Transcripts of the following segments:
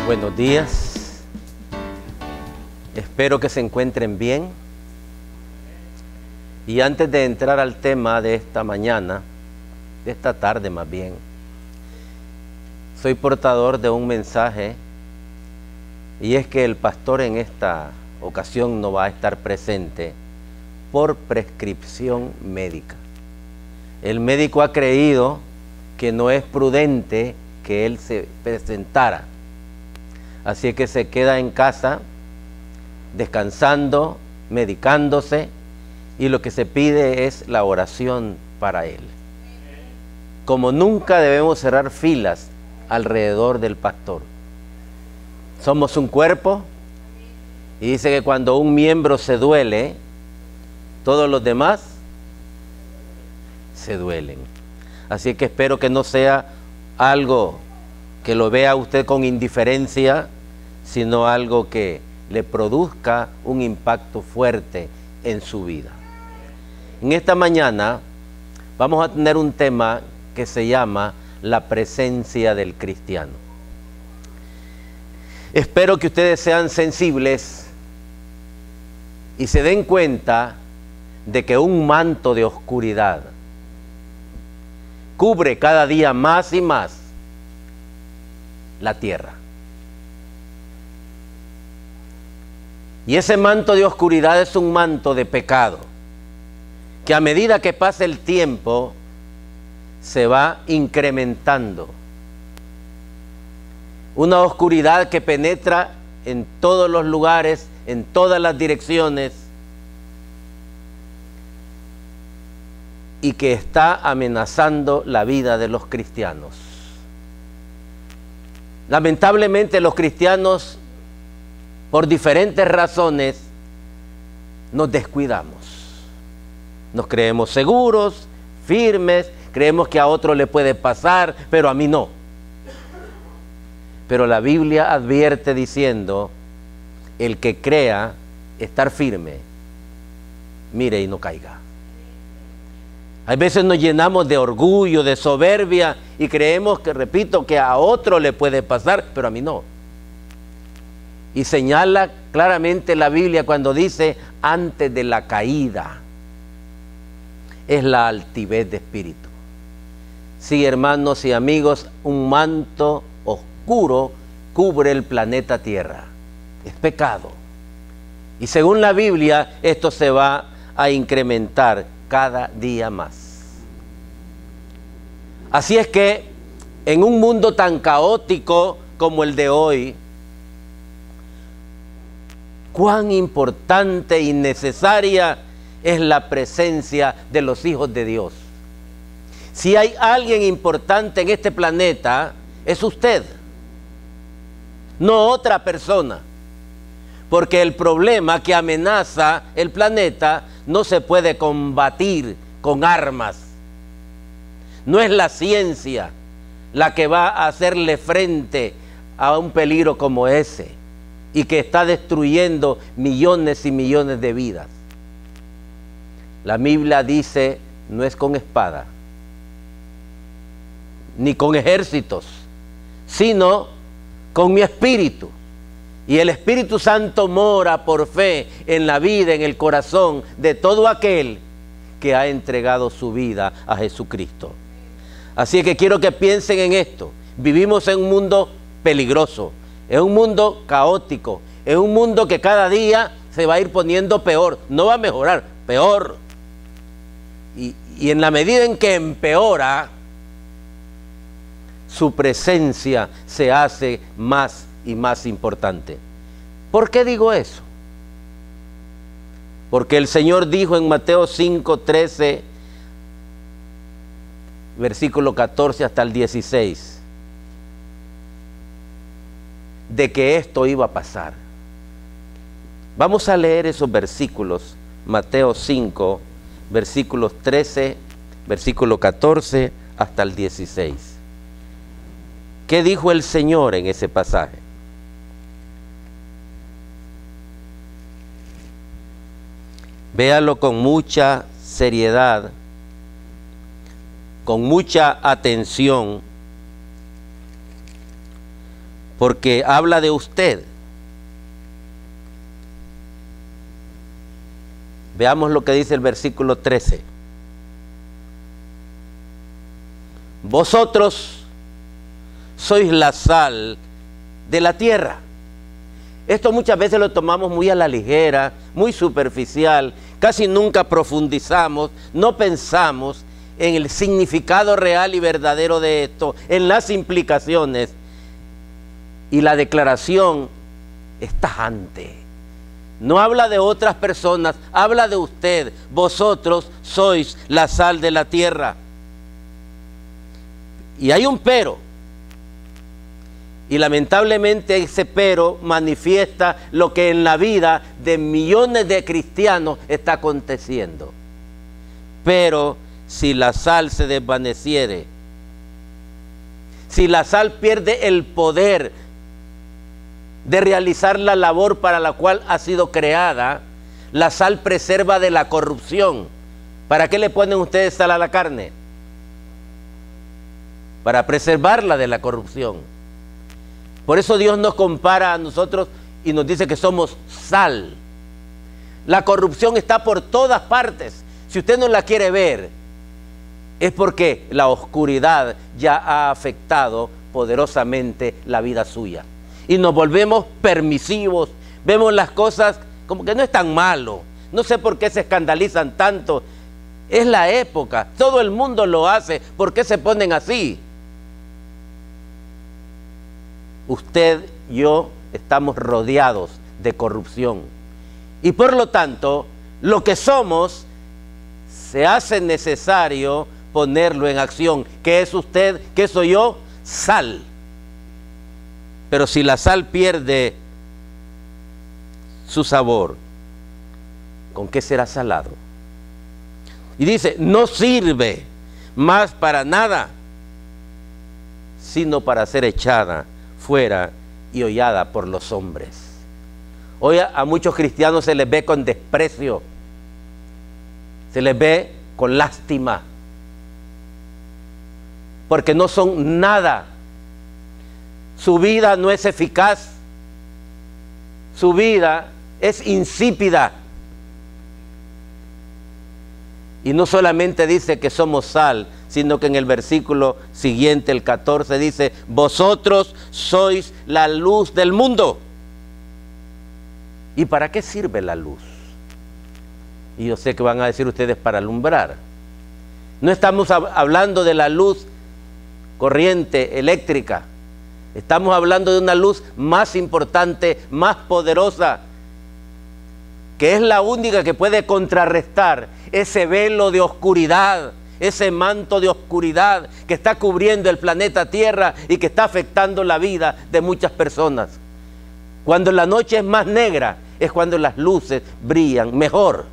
Buenos días. Espero que se encuentren bien. Y antes de entrar al tema de esta mañana, de esta tarde más bien, soy portador de un mensaje, y es que el pastor en esta ocasión no va a estar presente por prescripción médica. El médico ha creído que no es prudente que él se presentara, así que se queda en casa descansando, medicándose, y lo que se pide es la oración para él. Como nunca debemos cerrar filas alrededor del pastor. Somos un cuerpo, y dice que cuando un miembro se duele, todos los demás se duelen. Así que espero que no sea algo que lo vea usted con indiferencia, sino algo que le produzca un impacto fuerte en su vida. En esta mañana vamos a tener un tema que se llama la presencia del cristiano. Espero que ustedes sean sensibles y se den cuenta de que un manto de oscuridad cubre cada día más y más la tierra. Y ese manto de oscuridad es un manto de pecado, que a medida que pasa el tiempo se va incrementando. Una oscuridad que penetra en todos los lugares, en todas las direcciones, y que está amenazando la vida de los cristianos. Lamentablemente los cristianos, por diferentes razones, nos descuidamos. Nos creemos seguros, firmes, creemos que a otro le puede pasar, pero a mí no. Pero la Biblia advierte diciendo, el que crea estar firme, mire y no caiga. Hay veces nos llenamos de orgullo, de soberbia, y creemos que, repito, que a otro le puede pasar, pero a mí no. Y señala claramente la Biblia cuando dice, antes de la caída, es la altivez de espíritu. Sí, hermanos y amigos, un manto oscuro cubre el planeta Tierra. Es pecado. Y según la Biblia, esto se va a incrementar cada día más. Así es que, en un mundo tan caótico como el de hoy, cuán importante y necesaria es la presencia de los hijos de Dios. Si hay alguien importante en este planeta, es usted, no otra persona. Porque el problema que amenaza el planeta no se puede combatir con armas. No es la ciencia la que va a hacerle frente a un peligro como ese, y que está destruyendo millones y millones de vidas. La Biblia dice, no es con espada, ni con ejércitos, sino con mi espíritu. Y el Espíritu Santo mora por fe en la vida, en el corazón de todo aquel que ha entregado su vida a Jesucristo. Así que quiero que piensen en esto. Vivimos en un mundo peligroso, en un mundo caótico, en un mundo que cada día se va a ir poniendo peor. No va a mejorar, peor. Y en la medida en que empeora, su presencia se hace más y más importante. ¿Por qué digo eso? Porque el Señor dijo en Mateo 5:13, versículo 14 hasta el 16, de que esto iba a pasar. Vamos a leer esos versículos, Mateo 5, versículos 13, versículo 14 hasta el 16. ¿Qué dijo el Señor en ese pasaje? Véalo con mucha seriedad, con mucha atención, porque habla de usted. Veamos lo que dice el versículo 13. Vosotros sois la sal de la tierra. Esto muchas veces lo tomamos muy a la ligera, muy superficial, casi nunca profundizamos, no pensamos en el significado real y verdadero de esto, en las implicaciones. Y la declaración es tajante. No habla de otras personas, habla de usted. Vosotros sois la sal de la tierra. Y hay un pero. Y lamentablemente ese pero manifiesta lo que en la vida de millones de cristianos está aconteciendo. Pero si la sal se desvaneciere, si la sal pierde el poder de realizar la labor para la cual ha sido creada, la sal preserva de la corrupción. ¿Para qué le ponen ustedes sal a la carne? Para preservarla de la corrupción. Por eso Dios nos compara a nosotros y nos dice que somos sal. La corrupción está por todas partes. Si usted no la quiere ver, es porque la oscuridad ya ha afectado poderosamente la vida suya. Y nos volvemos permisivos, vemos las cosas como que no es tan malo. No sé por qué se escandalizan tanto. Es la época, todo el mundo lo hace. ¿Por qué se ponen así? Usted, yo, estamos rodeados de corrupción. Y por lo tanto, lo que somos, se hace necesario ponerlo en acción. ¿Qué es usted? ¿Qué soy yo? Sal. Pero si la sal pierde su sabor, ¿con qué será salado? Y dice, no sirve más para nada, sino para ser echada fuera y hollada por los hombres. Hoy a muchos cristianos se les ve con desprecio, se les ve con lástima, porque no son nada. Su vida no es eficaz, su vida es insípida. Y no solamente dice que somos sal, sino que en el versículo siguiente, el 14, dice, vosotros sois la luz del mundo. ¿Y para qué sirve la luz? Y yo sé que van a decir ustedes, para alumbrar. No estamos hablando de la luz corriente eléctrica. Estamos hablando de una luz más importante, más poderosa, que es la única que puede contrarrestar ese velo de oscuridad, ese manto de oscuridad que está cubriendo el planeta Tierra y que está afectando la vida de muchas personas. Cuando la noche es más negra, es cuando las luces brillan mejor.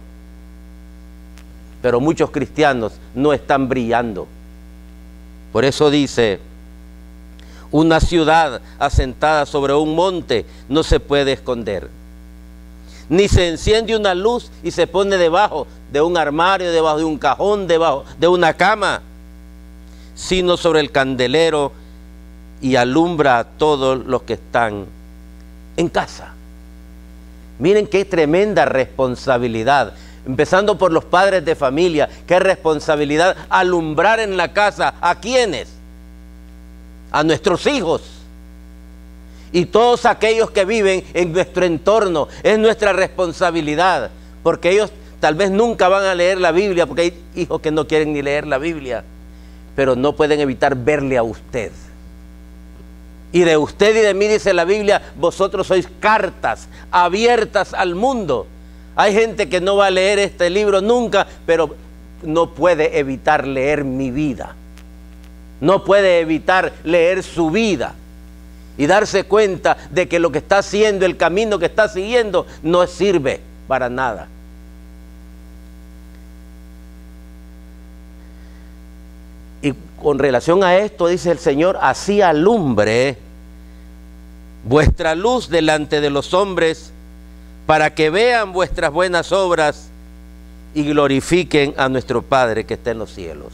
Pero muchos cristianos no están brillando. Por eso dice, una ciudad asentada sobre un monte no se puede esconder. Ni se enciende una luz y se pone debajo de un armario, debajo de un cajón, debajo de una cama, sino sobre el candelero y alumbra a todos los que están en casa. Miren qué tremenda responsabilidad, empezando por los padres de familia. Qué responsabilidad alumbrar en la casa. ¿A quiénes? A nuestros hijos y todos aquellos que viven en nuestro entorno. Es nuestra responsabilidad, porque ellos tal vez nunca van a leer la Biblia, porque hay hijos que no quieren ni leer la Biblia, pero no pueden evitar verle a usted. Y de usted y de mí, dice la Biblia, vosotros sois cartas abiertas al mundo. Hay gente que no va a leer este libro nunca, pero no puede evitar leer mi vida. No puede evitar leer su vida y darse cuenta de que lo que está haciendo, el camino que está siguiendo, no sirve para nada. Y con relación a esto, dice el Señor, así alumbre vuestra luz delante de los hombres, para que vean vuestras buenas obras y glorifiquen a nuestro Padre que está en los cielos.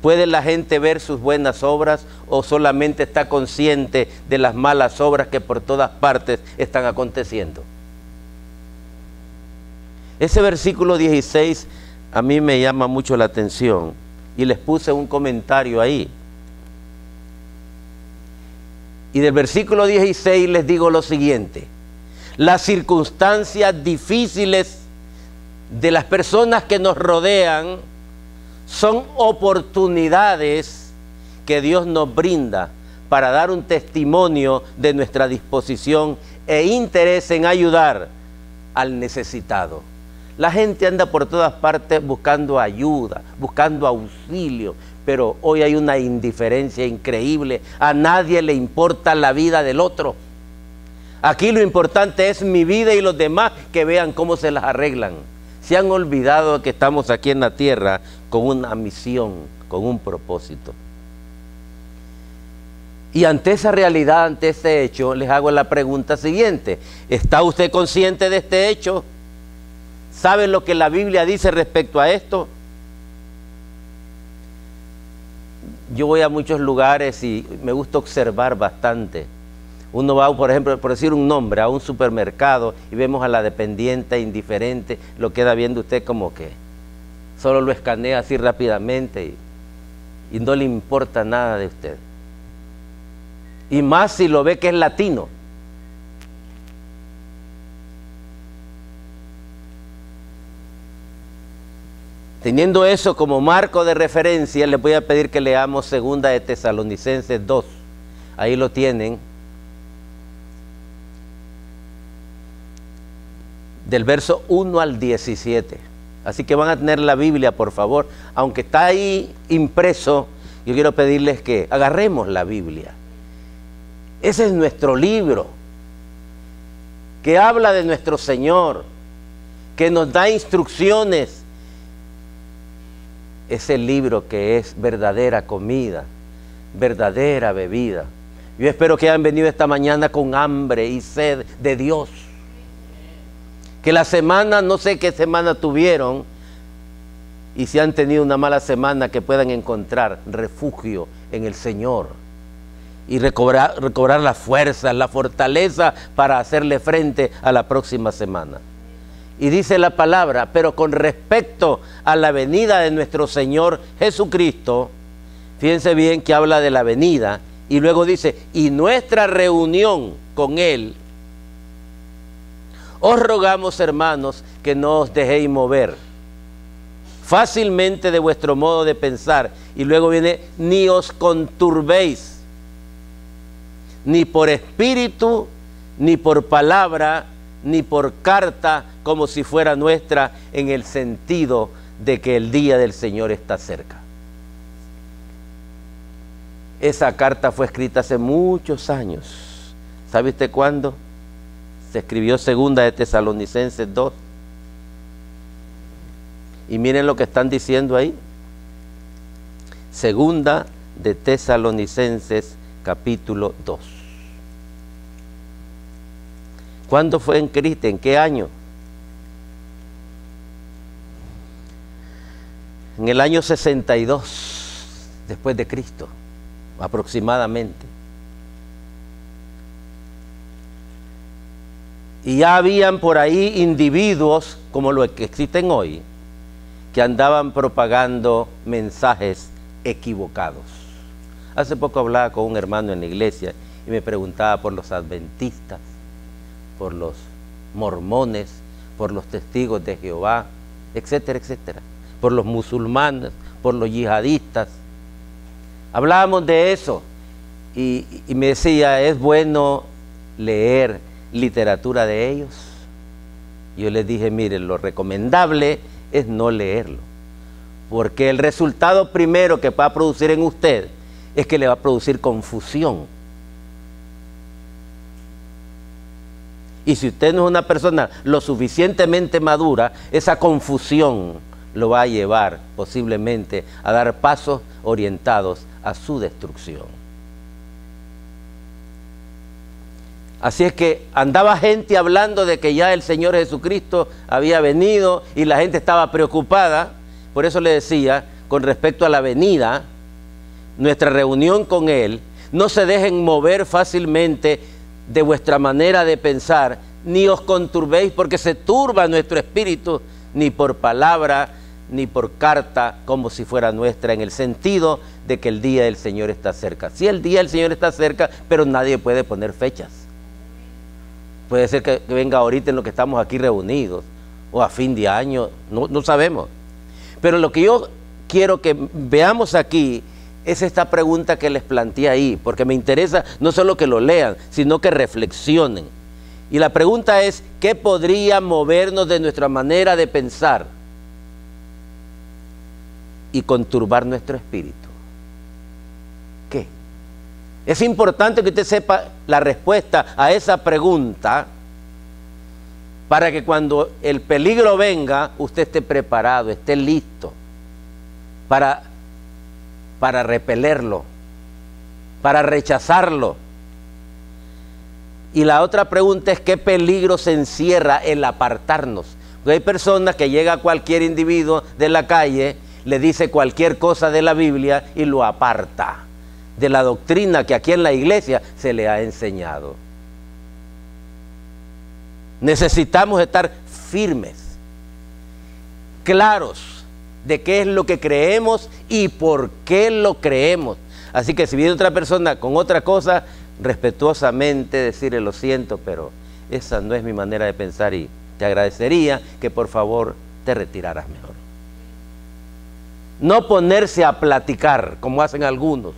¿Puede la gente ver sus buenas obras o solamente está consciente de las malas obras que por todas partes están aconteciendo? Ese versículo 16 a mí me llama mucho la atención y les puse un comentario ahí. Y del versículo 16 les digo lo siguiente: las circunstancias difíciles de las personas que nos rodean son oportunidades que Dios nos brinda para dar un testimonio de nuestra disposición e interés en ayudar al necesitado. La gente anda por todas partes buscando ayuda, buscando auxilio, pero hoy hay una indiferencia increíble. A nadie le importa la vida del otro. Aquí lo importante es mi vida y los demás que vean cómo se las arreglan. Se han olvidado que estamos aquí en la tierra con una misión, con un propósito. Y ante esa realidad, ante este hecho, les hago la pregunta siguiente: ¿está usted consciente de este hecho? ¿Sabe lo que la Biblia dice respecto a esto? Yo voy a muchos lugares y me gusta observar bastante. Uno va, por ejemplo, por decir un nombre, a un supermercado y vemos a la dependiente indiferente, lo queda viendo usted como que solo lo escanea así rápidamente y no le importa nada de usted. Y más si lo ve que es latino. Teniendo eso como marco de referencia, les voy a pedir que leamos 2 de Tesalonicenses 2. Ahí lo tienen. Del verso 1 al 17. Así que van a tener la Biblia, por favor. Aunque está ahí impreso, yo quiero pedirles que agarremos la Biblia. Ese es nuestro libro, que habla de nuestro Señor, que nos da instrucciones. Es el libro que es verdadera comida, verdadera bebida. Yo espero que hayan venido esta mañana con hambre y sed de Dios. Que la semana, no sé qué semana tuvieron, y si han tenido una mala semana, que puedan encontrar refugio en el Señor y recobrar la fuerza, la fortaleza para hacerle frente a la próxima semana. Y dice la palabra: pero con respecto a la venida de nuestro Señor Jesucristo, fíjense bien que habla de la venida, y luego dice: y nuestra reunión con Él, os rogamos, hermanos, que no os dejéis mover fácilmente de vuestro modo de pensar. Y luego viene: ni os conturbéis, ni por espíritu, ni por palabra, ni por carta, como si fuera nuestra, en el sentido de que el día del Señor está cerca. Esa carta fue escrita hace muchos años. ¿Sabe usted cuándo? Se escribió 2 de Tesalonicenses 2. Y miren lo que están diciendo ahí. 2 de Tesalonicenses capítulo 2. ¿Cuándo fue escrita? ¿En qué año? En el año 62 después de Cristo, aproximadamente. Y ya habían por ahí individuos, como los que existen hoy, que andaban propagando mensajes equivocados. Hace poco hablaba con un hermano en la iglesia y me preguntaba por los adventistas, por los mormones, por los testigos de Jehová, etcétera, etcétera, por los musulmanes, por los yihadistas. Hablábamos de eso y me decía: ¿es bueno leer literatura de ellos? Yo les dije: miren, lo recomendable es no leerlo, porque el resultado primero que va a producir en usted es que le va a producir confusión. Y si usted no es una persona lo suficientemente madura, esa confusión lo va a llevar posiblemente a dar pasos orientados a su destrucción. Así es que andaba gente hablando de que ya el Señor Jesucristo había venido y la gente estaba preocupada. Por eso le decía, con respecto a la venida, nuestra reunión con Él, no se dejen mover fácilmente de vuestra manera de pensar, ni os conturbéis porque se turba nuestro espíritu, ni por palabra, ni por carta, como si fuera nuestra, en el sentido de que el día del Señor está cerca. Sí, el día del Señor está cerca, pero nadie puede poner fechas. Puede ser que venga ahorita en lo que estamos aquí reunidos, o a fin de año, no sabemos. Pero lo que yo quiero que veamos aquí es esta pregunta que les planteé ahí, porque me interesa no solo que lo lean, sino que reflexionen. Y la pregunta es, ¿qué podría movernos de nuestra manera de pensar y conturbar nuestro espíritu? ¿Qué? Es importante que usted sepa la respuesta a esa pregunta para que cuando el peligro venga, usted esté preparado, esté listo para repelerlo, para rechazarlo. Y la otra pregunta es, ¿qué peligro se encierra el apartarnos? Porque hay personas que llega cualquier individuo de la calle, le dice cualquier cosa de la Biblia y lo aparta de la doctrina que aquí en la iglesia se le ha enseñado. Necesitamos estar firmes, claros de qué es lo que creemos y por qué lo creemos. Así que si viene otra persona con otra cosa, respetuosamente decirle: lo siento, pero esa no es mi manera de pensar y te agradecería que por favor te retiraras mejor. No ponerse a platicar como hacen algunos.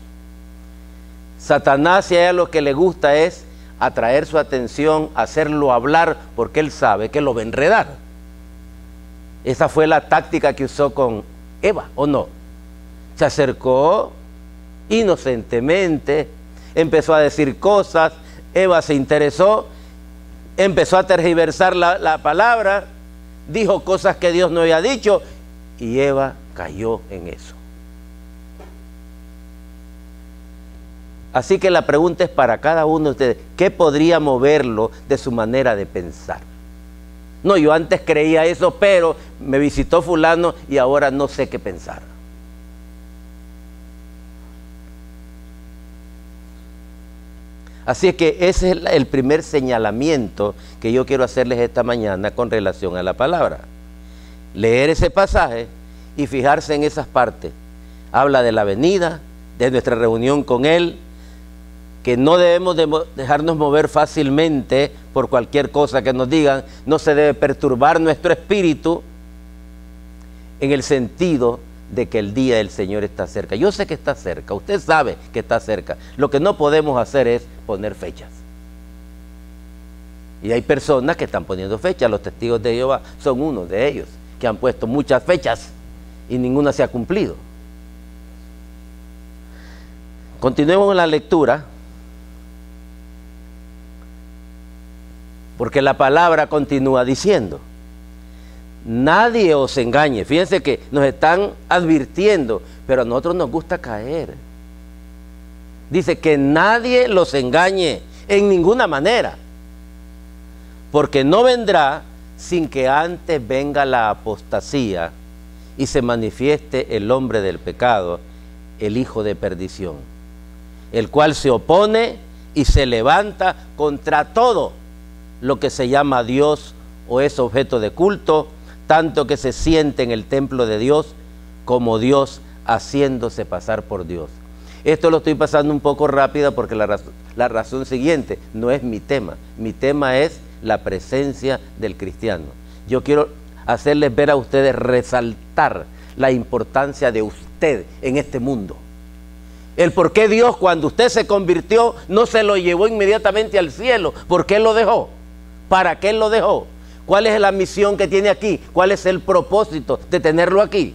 Satanás, si a él lo que le gusta es atraer su atención, hacerlo hablar, porque él sabe que lo va a enredar. Esa fue la táctica que usó con Eva, ¿o no? Se acercó inocentemente, empezó a decir cosas, Eva se interesó, empezó a tergiversar la palabra, dijo cosas que Dios no había dicho, y Eva cayó en eso. Así que la pregunta es para cada uno de ustedes: ¿qué podría moverlo de su manera de pensar? No, yo antes creía eso, pero me visitó fulano y ahora no sé qué pensar. Así es que ese es el primer señalamiento que yo quiero hacerles esta mañana con relación a la palabra. Leer ese pasaje y fijarse en esas partes. Habla de la venida, de nuestra reunión con Él, que no debemos dejarnos mover fácilmente por cualquier cosa que nos digan, no se debe perturbar nuestro espíritu, en el sentido de que el día del Señor está cerca. Yo sé que está cerca, usted sabe que está cerca. Lo que no podemos hacer es poner fechas. Y hay personas que están poniendo fechas, los testigos de Jehová son uno de ellos, que han puesto muchas fechas y ninguna se ha cumplido. Continuemos con la lectura, porque la palabra continúa diciendo: nadie os engañe. Fíjense que nos están advirtiendo, pero a nosotros nos gusta caer. Dice que nadie los engañe en ninguna manera, porque no vendrá sin que antes venga la apostasía y se manifieste el hombre del pecado, el hijo de perdición, el cual se opone y se levanta contra todo lo que se llama Dios o es objeto de culto, tanto que se siente en el templo de Dios como Dios, haciéndose pasar por Dios. Esto lo estoy pasando un poco rápido porque la razón siguiente no es mi tema. Mi tema es la presencia del cristiano. Yo quiero hacerles ver a ustedes, resaltar la importancia de usted en este mundo. El por qué Dios, cuando usted se convirtió, no se lo llevó inmediatamente al cielo. ¿Por qué lo dejó? ¿Para qué lo dejó? ¿Cuál es la misión que tiene aquí? ¿Cuál es el propósito de tenerlo aquí?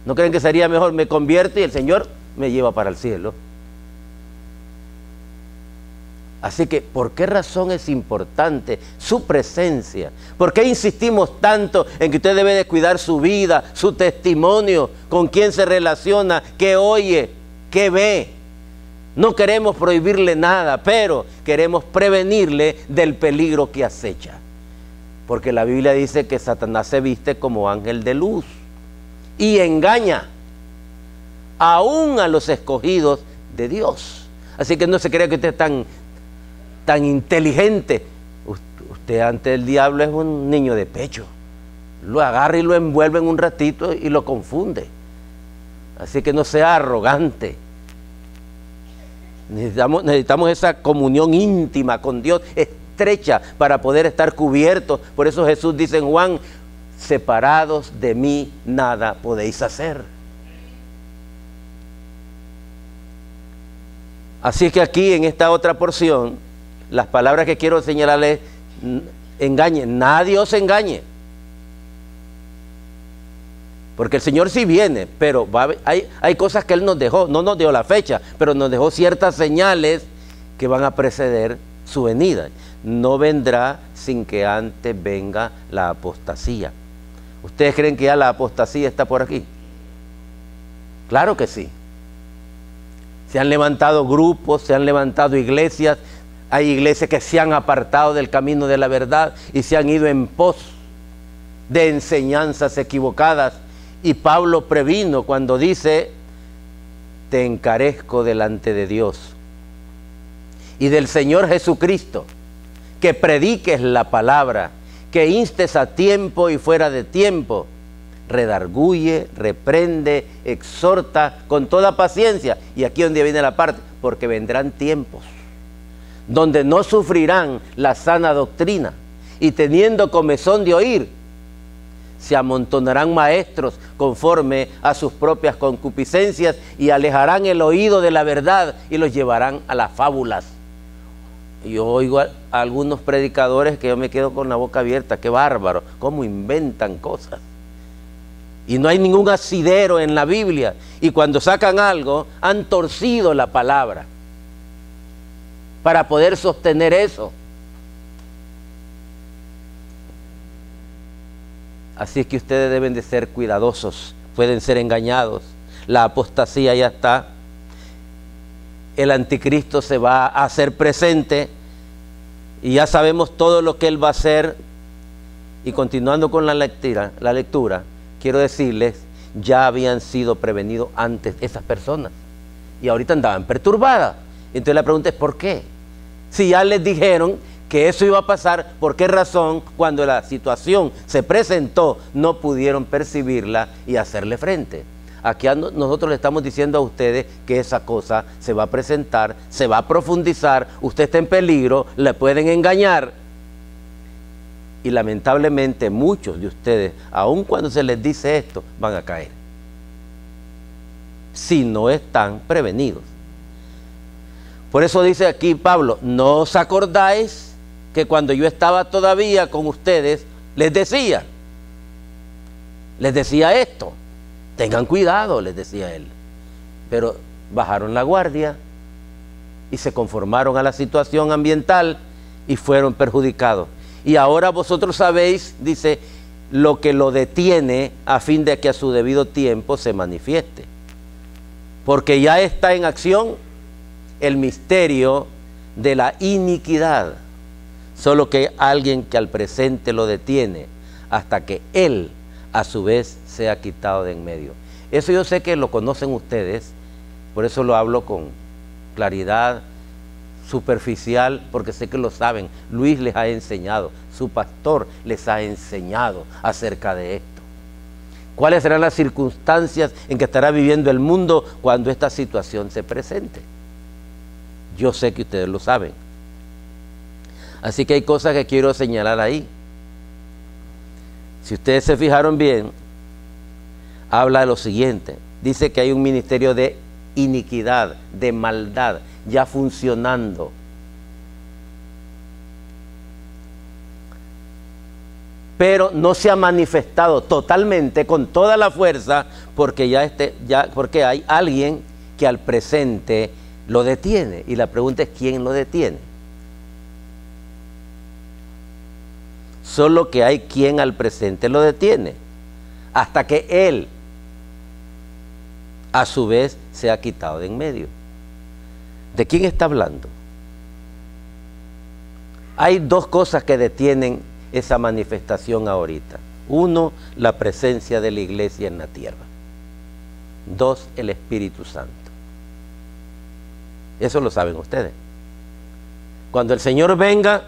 ¿No creen que sería mejor me convierto y el Señor me lleva para el cielo? Así que, ¿por qué razón es importante su presencia? ¿Por qué insistimos tanto en que usted debe de cuidar su vida, su testimonio, con quién se relaciona, qué oye, qué ve? No queremos prohibirle nada, pero queremos prevenirle del peligro que acecha. Porque la Biblia dice que Satanás se viste como ángel de luz y engaña. aún a los escogidos de Dios. Así que no se crea que usted es tan inteligente. Usted ante el diablo es un niño de pecho. Lo agarra y lo envuelve en un ratito y lo confunde. Así que no sea arrogante. Necesitamos esa comunión íntima con Dios, estrecha, para poder estar cubiertos. Por eso Jesús dice en Juan: separados de mí nada podéis hacer. Así que aquí en esta otra porción, las palabras que quiero señalarles: engañen, nadie os engañe. Porque el Señor sí viene, pero hay cosas que Él nos dejó, no nos dio la fecha, pero nos dejó ciertas señales que van a preceder su venida. No vendrá sin que antes venga la apostasía. ¿Ustedes creen que ya la apostasía está por aquí? Claro que sí. Se han levantado grupos, se han levantado iglesias. Hay iglesias que se han apartado del camino de la verdad y se han ido en pos de enseñanzas equivocadas. Y Pablo previno cuando dice: te encarezco delante de Dios y del Señor Jesucristo, que prediques la palabra, que instes a tiempo y fuera de tiempo, redarguye, reprende, exhorta con toda paciencia. Y aquí donde viene la parte: porque vendrán tiempos donde no sufrirán la sana doctrina, y teniendo comezón de oír, se amontonarán maestros conforme a sus propias concupiscencias, y alejarán el oído de la verdad y los llevarán a las fábulas. Yo oigo a algunos predicadores que yo me quedo con la boca abierta. Qué bárbaro, cómo inventan cosas. Y no hay ningún asidero en la Biblia. Y cuando sacan algo, han torcido la palabra para poder sostener eso. Así es que ustedes deben de ser cuidadosos, pueden ser engañados. La apostasía ya está. El anticristo se va a hacer presente y ya sabemos todo lo que él va a hacer. Y continuando con la lectura, quiero decirles, ya habían sido prevenidos antes esas personas y ahorita andaban perturbadas. Entonces la pregunta es: ¿por qué? Si ya les dijeron que eso iba a pasar, ¿por qué razón cuando la situación se presentó no pudieron percibirla y hacerle frente? Aquí nosotros le estamos diciendo a ustedes que esa cosa se va a presentar, se va a profundizar, usted está en peligro, le pueden engañar. Y lamentablemente muchos de ustedes, aun cuando se les dice esto, van a caer, si no están prevenidos. Por eso dice aquí Pablo: ¿no os acordáis que cuando yo estaba todavía con ustedes les decía esto? Tengan cuidado, les decía él. Pero bajaron la guardia y se conformaron a la situación ambiental y fueron perjudicados. Y ahora vosotros sabéis, dice, lo que lo detiene, a fin de que a su debido tiempo se manifieste. Porque ya está en acción el misterio de la iniquidad, solo que hay alguien que al presente lo detiene hasta que él a su vez sea quitado de en medio. Eso yo sé que lo conocen ustedes, por eso lo hablo con claridad superficial, porque sé que lo saben. Luis les ha enseñado, su pastor les ha enseñado acerca de esto. ¿Cuáles serán las circunstancias en que estará viviendo el mundo cuando esta situación se presente? Yo sé que ustedes lo saben. Así que hay cosas que quiero señalar ahí. Si ustedes se fijaron bien, habla de lo siguiente. Dice que hay un ministerio de iniquidad, de maldad, ya funcionando. Pero no se ha manifestado totalmente, con toda la fuerza, porque porque hay alguien que al presente lo detiene. Y la pregunta es: ¿quién lo detiene? Solo que hay quien al presente lo detiene, hasta que él a su vez se ha quitado de en medio. ¿De quién está hablando? Hay dos cosas que detienen esa manifestación ahorita. Uno, la presencia de la iglesia en la tierra. 2, el Espíritu Santo. Eso lo saben ustedes. Cuando el Señor venga,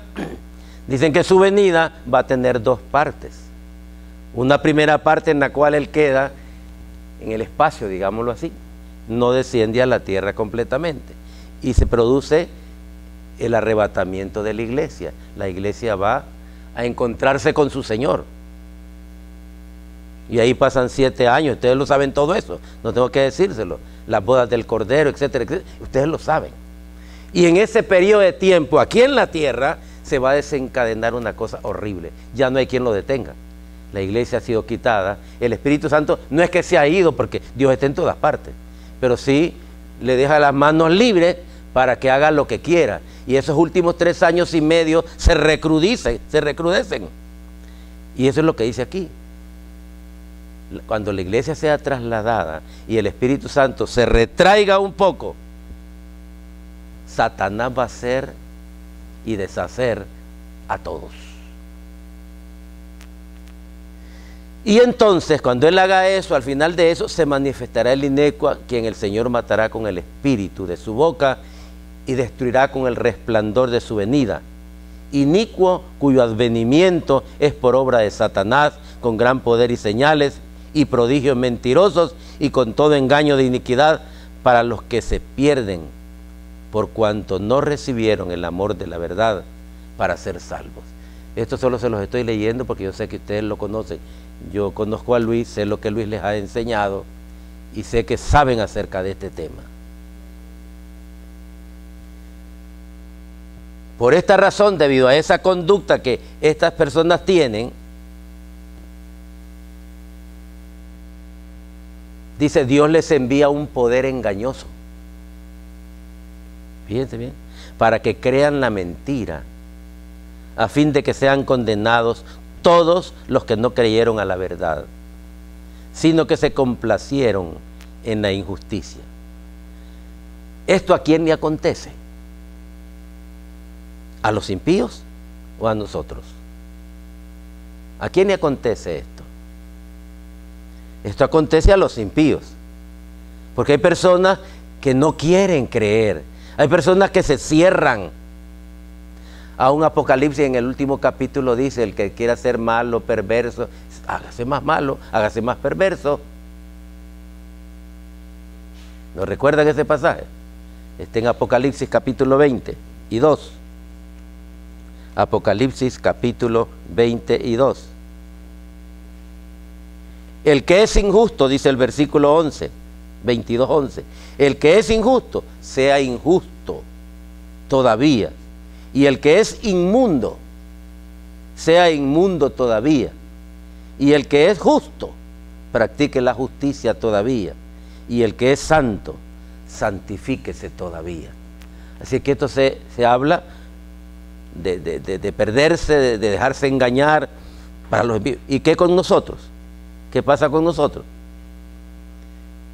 dicen que su venida va a tener 2 partes. Una primera parte en la cual Él queda en el espacio, digámoslo así, no desciende a la tierra completamente, y se produce el arrebatamiento de la iglesia. La iglesia va a encontrarse con su Señor, y ahí pasan 7 años. Ustedes lo saben todo eso, no tengo que decírselo. Las bodas del Cordero, etcétera, etcétera, ustedes lo saben. Y en ese periodo de tiempo, aquí en la tierra, se va a desencadenar una cosa horrible. Ya no hay quien lo detenga. La iglesia ha sido quitada. El Espíritu Santo no es que se ha ido, porque Dios está en todas partes, pero sí le deja las manos libres para que haga lo que quiera. Y esos últimos 3 años y medio se recrudecen. Y eso es lo que dice aquí. Cuando la iglesia sea trasladada y el Espíritu Santo se retraiga un poco, Satanás va a hacer y deshacer a todos. Y entonces, cuando Él haga eso, al final de eso, se manifestará el inicuo, quien el Señor matará con el espíritu de su boca y destruirá con el resplandor de su venida. Inicuo, cuyo advenimiento es por obra de Satanás, con gran poder y señales y prodigios mentirosos, y con todo engaño de iniquidad para los que se pierden, por cuanto no recibieron el amor de la verdad para ser salvos. Esto solo se los estoy leyendo porque yo sé que ustedes lo conocen. Yo conozco a Luis, sé lo que Luis les ha enseñado y sé que saben acerca de este tema. Por esta razón, debido a esa conducta que estas personas tienen, dice, Dios les envía un poder engañoso. Fíjense bien, para que crean la mentira, a fin de que sean condenados todos los que no creyeron a la verdad, sino que se complacieron en la injusticia. ¿Esto a quién le acontece? ¿A los impíos o a nosotros? ¿A quién le acontece esto? Esto acontece a los impíos, porque hay personas que no quieren creer, hay personas que se cierran. A un Apocalipsis en el último capítulo dice, el que quiera ser malo, perverso, hágase más malo, hágase más perverso. ¿No recuerdan ese pasaje? Está en Apocalipsis capítulo 20 y 2. Apocalipsis capítulo 20 y 2. El que es injusto, dice el versículo 11, 22:11, el que es injusto, sea injusto todavía. Y el que es inmundo, sea inmundo todavía. Y el que es justo, practique la justicia todavía. Y el que es santo, santifíquese todavía. Así que esto se habla de perderse, de dejarse engañar para los impíos. ¿Y qué con nosotros? ¿Qué pasa con nosotros?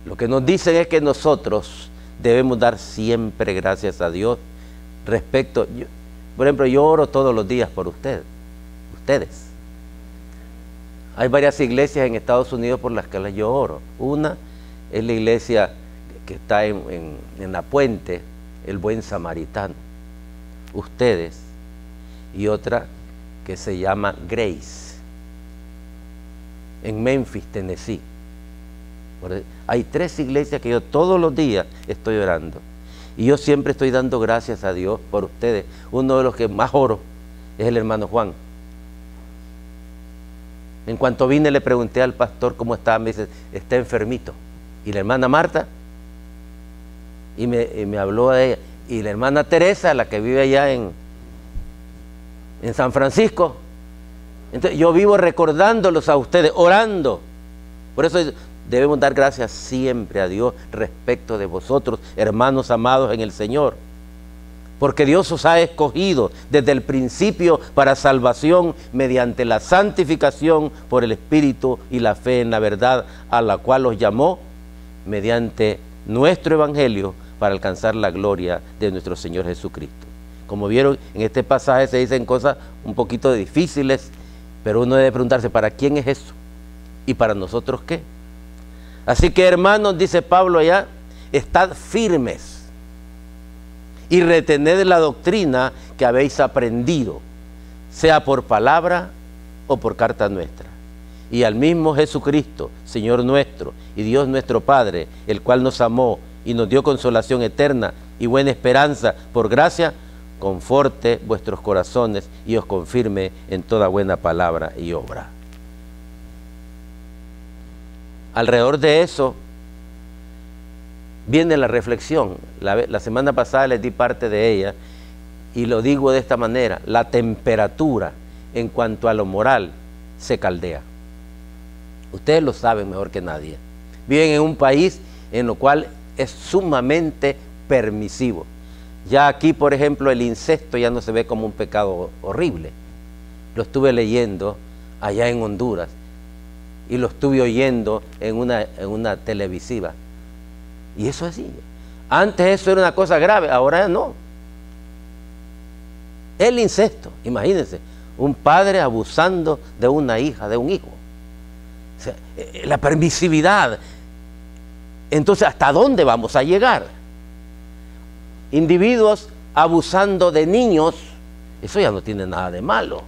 Lo que nos dicen es que nosotros debemos dar siempre gracias a Dios respecto... Por ejemplo, yo oro todos los días por ustedes. Hay varias iglesias en Estados Unidos por las que yo oro. Una es la iglesia que está en La Puente, el Buen Samaritano. Ustedes. Y otra que se llama Grace, en Memphis, Tennessee. Hay 3 iglesias que yo todos los días estoy orando. Y yo siempre estoy dando gracias a Dios por ustedes. Uno de los que más oro es el hermano Juan. En cuanto vine le pregunté al pastor cómo estaba. Me dice, está enfermito. Y la hermana Marta, y me habló de ella. Y la hermana Teresa, la que vive allá en San Francisco. Entonces yo vivo recordándolos a ustedes, orando. Por eso debemos dar gracias siempre a Dios respecto de vosotros, hermanos amados en el Señor. Porque Dios os ha escogido desde el principio para salvación mediante la santificación por el Espíritu y la fe en la verdad, a la cual os llamó mediante nuestro Evangelio para alcanzar la gloria de nuestro Señor Jesucristo. Como vieron, en este pasaje se dicen cosas un poquito difíciles, pero uno debe preguntarse, ¿para quién es eso? ¿Y para nosotros qué? Así que, hermanos, dice Pablo allá, estad firmes y retened la doctrina que habéis aprendido, sea por palabra o por carta nuestra. Y al mismo Jesucristo, Señor nuestro y Dios nuestro Padre, el cual nos amó y nos dio consolación eterna y buena esperanza por gracia, conforte vuestros corazones y os confirme en toda buena palabra y obra. Alrededor de eso viene la reflexión. La semana pasada les di parte de ella y lo digo de esta manera: la temperatura en cuanto a lo moral se caldea. Ustedes lo saben mejor que nadie. Viven en un país en lo cual es sumamente permisivo. Ya aquí, por ejemplo, el incesto ya no se ve como un pecado horrible. Lo estuve leyendo allá en Honduras y lo estuve oyendo en una televisiva. Y eso es así. Antes eso era una cosa grave, ahora no. El incesto, imagínense, un padre abusando de una hija, de un hijo. O sea, la permisividad. Entonces, ¿hasta dónde vamos a llegar? Individuos abusando de niños, eso ya no tiene nada de malo.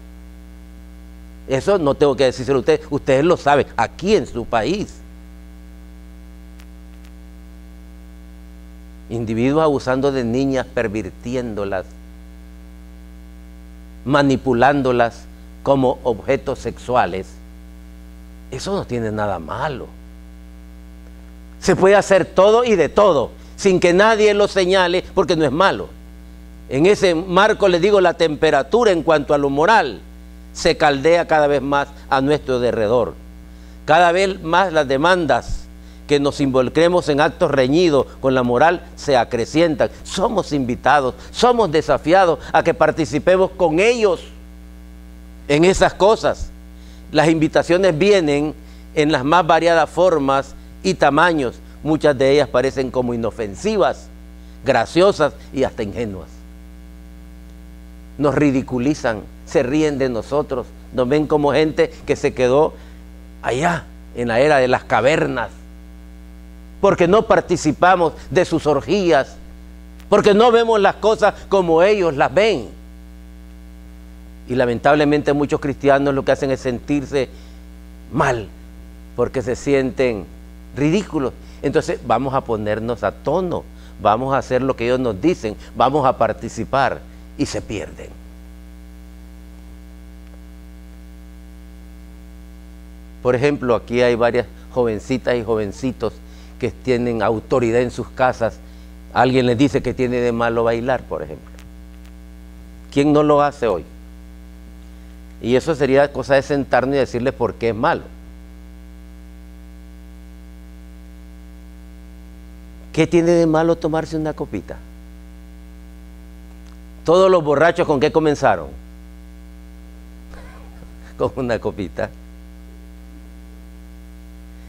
Eso no tengo que decírselo a ustedes, ustedes lo saben, aquí en su país. Individuos abusando de niñas, pervirtiéndolas, manipulándolas como objetos sexuales. Eso no tiene nada malo. Se puede hacer todo y de todo, sin que nadie lo señale, porque no es malo. En ese marco les digo, la temperatura en cuanto a lo moral se caldea cada vez más a nuestro derredor. Cada vez más las demandas que nos involucremos en actos reñidos con la moral se acrecientan. Somos invitados, somos desafiados a que participemos con ellos en esas cosas. Las invitaciones vienen en las más variadas formas y tamaños. Muchas de ellas parecen como inofensivas, graciosas y hasta ingenuas. Nos ridiculizan, se ríen de nosotros, nos ven como gente que se quedó allá en la era de las cavernas, porque no participamos de sus orgías, porque no vemos las cosas como ellos las ven. Y lamentablemente muchos cristianos lo que hacen es sentirse mal, porque se sienten ridículos. Entonces vamos a ponernos a tono, vamos a hacer lo que ellos nos dicen, vamos a participar, y se pierden. Por ejemplo, aquí hay varias jovencitas y jovencitos que tienen autoridad en sus casas. Alguien les dice que tiene de malo bailar, por ejemplo. ¿Quién no lo hace hoy? Y eso sería cosa de sentarnos y decirles por qué es malo. ¿Qué tiene de malo tomarse una copita? Todos los borrachos, ¿con qué comenzaron? Con una copita.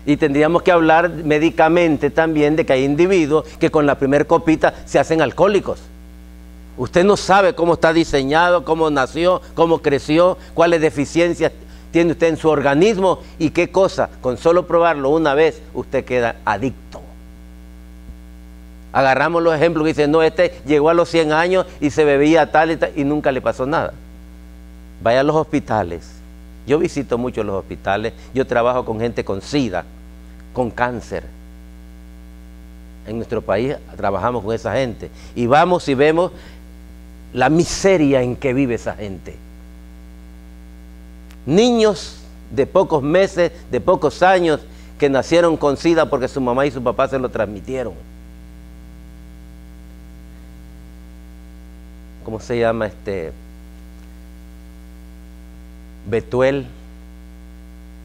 Y tendríamos que hablar médicamente también de que hay individuos que con la primera copita se hacen alcohólicos. Usted no sabe cómo está diseñado, cómo nació, cómo creció, cuáles deficiencias tiene usted en su organismo y qué cosa, con solo probarlo una vez, usted queda adicto. Agarramos los ejemplos que dicen, no, este llegó a los 100 años y se bebía tal y nunca le pasó nada. Vaya a los hospitales. Yo visito mucho los hospitales, yo trabajo con gente con SIDA, con cáncer. En nuestro país trabajamos con esa gente y vamos y vemos la miseria en que vive esa gente. Niños de pocos meses, de pocos años, que nacieron con SIDA porque su mamá y su papá se lo transmitieron. ¿Cómo se llama Betuel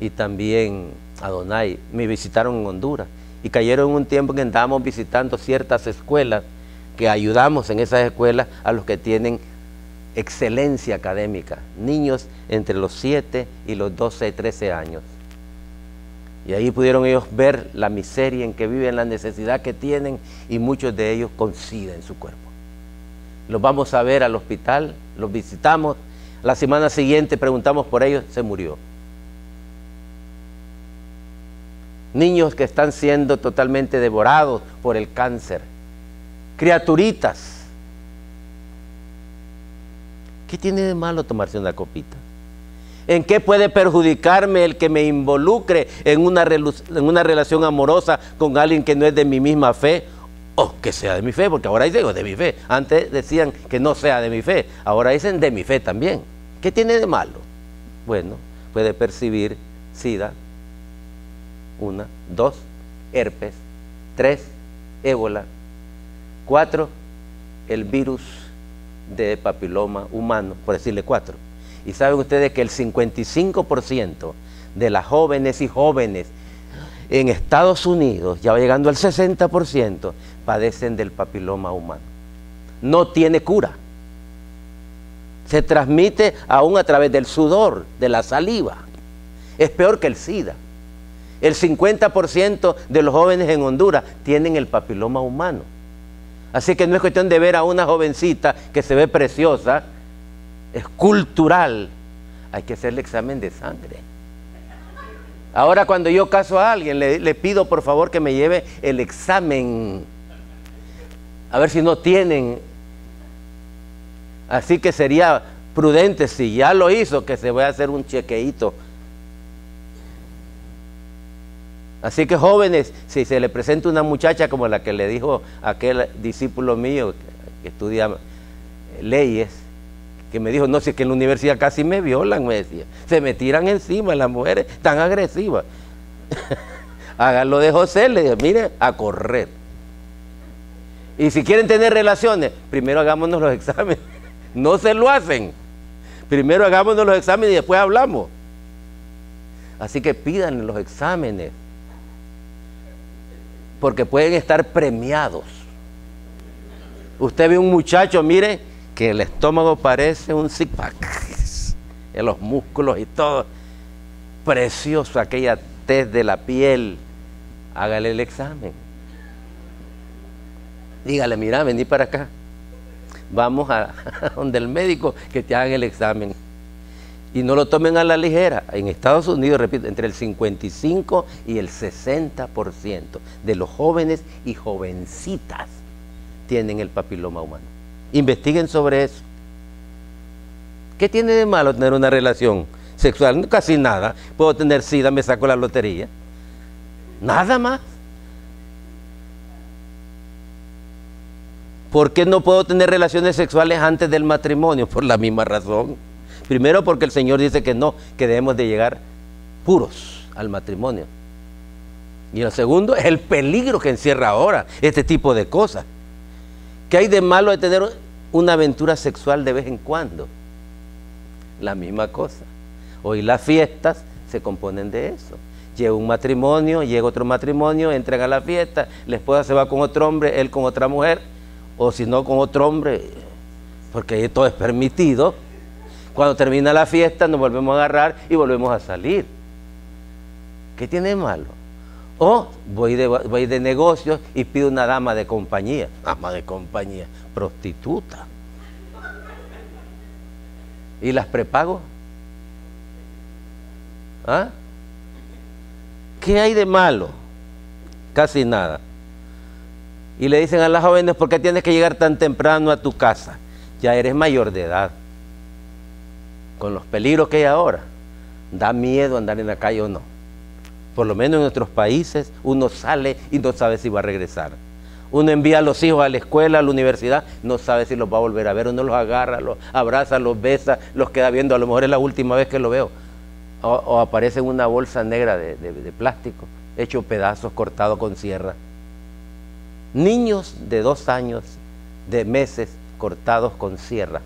y también Adonai me visitaron en Honduras y cayeron en un tiempo en que estábamos visitando ciertas escuelas, que ayudamos en esas escuelas a los que tienen excelencia académica, niños entre los 7 y los 12, 13 años. Y ahí pudieron ellos ver la miseria en que viven, la necesidad que tienen, y muchos de ellos con SIDA en su cuerpo. Los vamos a ver al hospital, los visitamos, la semana siguiente preguntamos por ellos, se murió. Niños que están siendo totalmente devorados por el cáncer. Criaturitas. ¿Qué tiene de malo tomarse una copita? ¿En qué puede perjudicarme el que me involucre en una relación amorosa con alguien que no es de mi misma fe? O que sea de mi fe, porque ahora dicen de mi fe. Antes decían que no sea de mi fe, ahora dicen de mi fe también. ¿Qué tiene de malo? Bueno, puede percibir SIDA, 1, 2, herpes, 3, ébola, 4, el virus de papiloma humano, por decirle 4. Y saben ustedes que el 55% de las jóvenes y jóvenes en Estados Unidos, ya va llegando al 60%, padecen del papiloma humano. No tiene cura. Se transmite aún a través del sudor, de la saliva. Es peor que el SIDA. El 50% de los jóvenes en Honduras tienen el papiloma humano. Así que no es cuestión de ver a una jovencita que se ve preciosa, es cultural. Hay que hacerle examen de sangre. Ahora cuando yo caso a alguien, le pido por favor que me lleve el examen. A ver si no tienen. Así que sería prudente, si ya lo hizo, que se vaya a hacer un chequeíto. Así que jóvenes, si se le presenta una muchacha como la que le dijo aquel discípulo mío que estudia leyes, que me dijo, no, si es que en la universidad casi me violan, me decía. Se me tiran encima las mujeres tan agresivas. Háganlo de José, le dije, mire, a correr. Y si quieren tener relaciones, primero hagámonos los exámenes. No se lo hacen. Primero hagámonos los exámenes y después hablamos. Así que pidan los exámenes, porque pueden estar premiados. Usted ve un muchacho, mire, que el estómago parece un six-pack, en los músculos y todo, precioso, aquella tez de la piel. Hágale el examen. Dígale, mira, vení para acá. Vamos a donde el médico que te haga el examen. Y no lo tomen a la ligera. En Estados Unidos, repito, entre el 55 y el 60% de los jóvenes y jovencitas tienen el papiloma humano. Investiguen sobre eso. ¿Qué tiene de malo tener una relación sexual? Casi nada. Puedo tener SIDA, me saco la lotería. Nada más. ¿Por qué no puedo tener relaciones sexuales antes del matrimonio? Por la misma razón. Primero porque el Señor dice que no, que debemos de llegar puros al matrimonio. Y el segundo es el peligro que encierra ahora este tipo de cosas. ¿Qué hay de malo de tener una aventura sexual de vez en cuando? La misma cosa. Hoy las fiestas se componen de eso. Llega un matrimonio, llega otro matrimonio, entran a la fiesta, la esposa se va con otro hombre, él con otra mujer, o si no con otro hombre, porque ahí todo es permitido. Cuando termina la fiesta nos volvemos a agarrar y volvemos a salir. ¿Qué tiene de malo? O voy de negocios y pido una dama de compañía. Dama de compañía, prostituta. ¿Y las prepago? ¿Ah? ¿Qué hay de malo? Casi nada. Y le dicen a las jóvenes, ¿por qué tienes que llegar tan temprano a tu casa? Ya eres mayor de edad. Con los peligros que hay ahora, da miedo andar en la calle o no. Por lo menos en nuestros países uno sale y no sabe si va a regresar. Uno envía a los hijos a la escuela, a la universidad, no sabe si los va a volver a ver. Uno los agarra, los abraza, los besa, los queda viendo. A lo mejor es la última vez que lo veo. O aparece en una bolsa negra de plástico, hecho pedazos, cortado con sierra. Niños de 2 años, de meses, cortados con sierra.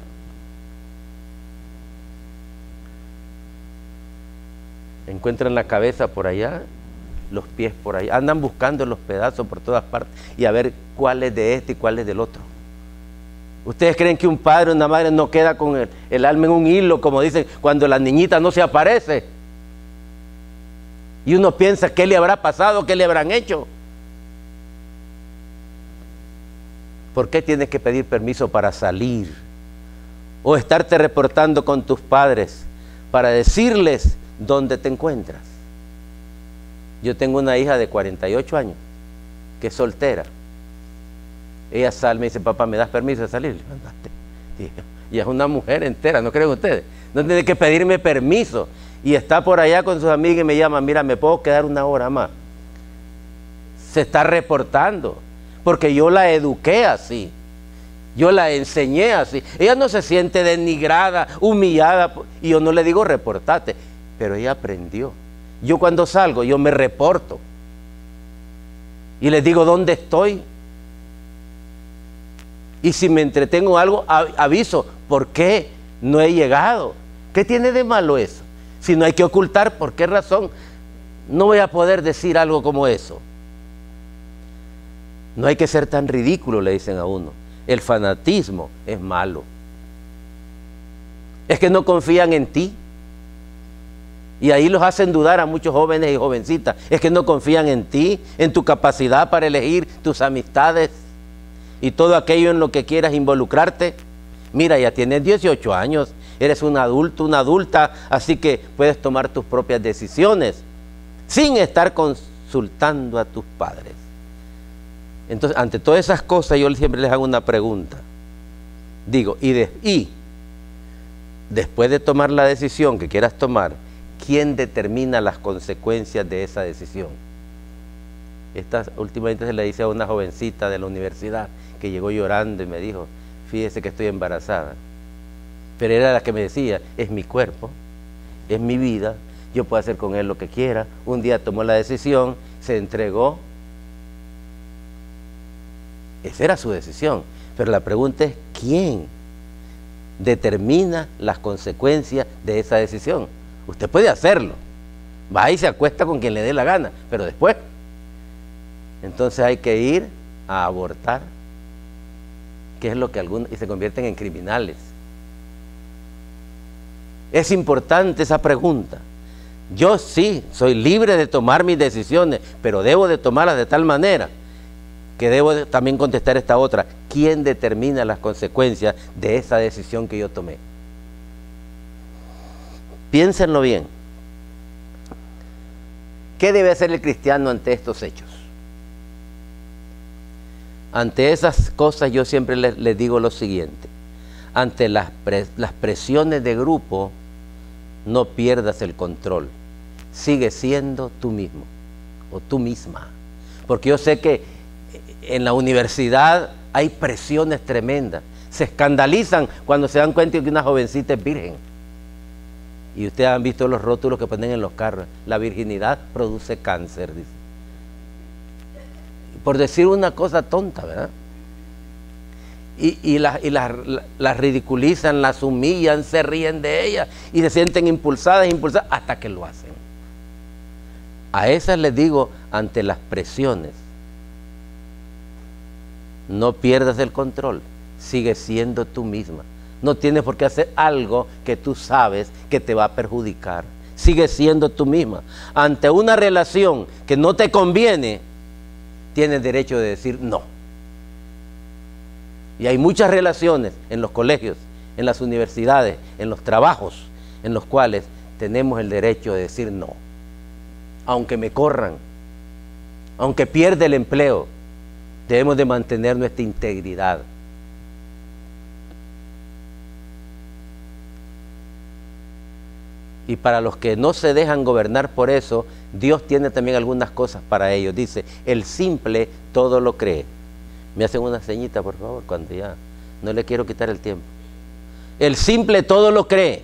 Encuentran la cabeza por allá, los pies por allá, andan buscando los pedazos por todas partes y a ver cuál es de este y cuál es del otro. ¿Ustedes creen que un padre o una madre no queda con el alma en un hilo, como dicen, cuando la niñita no se aparece? Y uno piensa, ¿qué le habrá pasado? ¿Qué le habrán hecho? ¿Por qué tienes que pedir permiso para salir? O estarte reportando con tus padres para decirles dónde te encuentras. Yo tengo una hija de 48 años, que es soltera. Ella sale, me dice, papá, ¿me das permiso de salir? Y es una mujer entera, ¿no creen ustedes? No tiene que pedirme permiso. Y está por allá con sus amigas y me llama, mira, ¿me puedo quedar una hora más? Se está reportando, porque yo la eduqué así. Yo la enseñé así. Ella no se siente denigrada, humillada, y yo no le digo reportate, pero ella aprendió. Yo cuando salgo, yo me reporto. Y les digo dónde estoy. Y si me entretengo en algo, aviso, ¿por qué no he llegado? ¿Qué tiene de malo eso? Si no hay que ocultar, ¿por qué razón no voy a poder decir algo como eso? No hay que ser tan ridículo, le dicen a uno. El fanatismo es malo. Es que no confían en ti. Y ahí los hacen dudar a muchos jóvenes y jovencitas. Es que no confían en ti, en tu capacidad para elegir tus amistades y todo aquello en lo que quieras involucrarte. Mira, ya tienes 18 años, eres un adulto, una adulta, así que puedes tomar tus propias decisiones sin estar consultando a tus padres. Entonces, ante todas esas cosas, yo siempre les hago una pregunta. Digo, y después de tomar la decisión que quieras tomar, ¿quién determina las consecuencias de esa decisión? Últimamente se le dice a una jovencita de la universidad que llegó llorando y me dijo, fíjese que estoy embarazada. Pero era la que me decía, es mi cuerpo, es mi vida, yo puedo hacer con él lo que quiera. Un día tomó la decisión, se entregó. Esa era su decisión. Pero la pregunta es, ¿quién determina las consecuencias de esa decisión? Usted puede hacerlo, va y se acuesta con quien le dé la gana, pero después, entonces hay que ir a abortar, que es lo que algunos, y se convierten en criminales. Es importante esa pregunta. Yo sí, soy libre de tomar mis decisiones, pero debo de tomarlas de tal manera que debo también contestar esta otra. ¿Quién determina las consecuencias de esa decisión que yo tomé? Piénsenlo bien. ¿Qué debe hacer el cristiano ante estos hechos? Ante esas cosas yo siempre les digo lo siguiente. Ante las presiones de grupo, no pierdas el control. Sigue siendo tú mismo o tú misma. Porque yo sé que en la universidad hay presiones tremendas. Se escandalizan cuando se dan cuenta de que una jovencita es virgen. Y ustedes han visto los rótulos que ponen en los carros. La virginidad produce cáncer, dice. Por decir una cosa tonta, ¿verdad? Y las ridiculizan, las humillan, se ríen de ellas y se sienten impulsadas hasta que lo hacen. A esas les digo, ante las presiones, no pierdas el control, sigue siendo tú misma. No tienes por qué hacer algo que tú sabes que te va a perjudicar. Sigue siendo tú misma. Ante una relación que no te conviene, tienes derecho de decir no. Y hay muchas relaciones en los colegios, en las universidades, en los trabajos, en los cuales tenemos el derecho de decir no. Aunque me corran, aunque pierda el empleo, debemos de mantener nuestra integridad. Y para los que no se dejan gobernar por eso, Dios tiene también algunas cosas para ellos. Dice, el simple todo lo cree. Me hacen una ceñita, por favor, cuando ya no le quiero quitar el tiempo. El simple todo lo cree,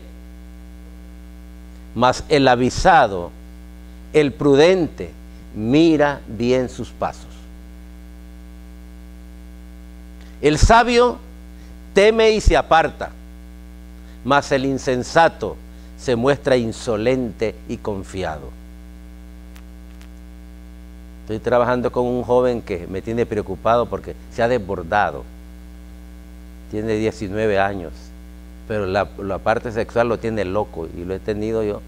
mas el avisado, el prudente, mira bien sus pasos. El sabio teme y se aparta, mas el insensato se muestra insolente y confiado. Estoy trabajando con un joven que me tiene preocupado porque se ha desbordado. Tiene 19 años, pero la parte sexual lo tiene loco y lo he tenido yo,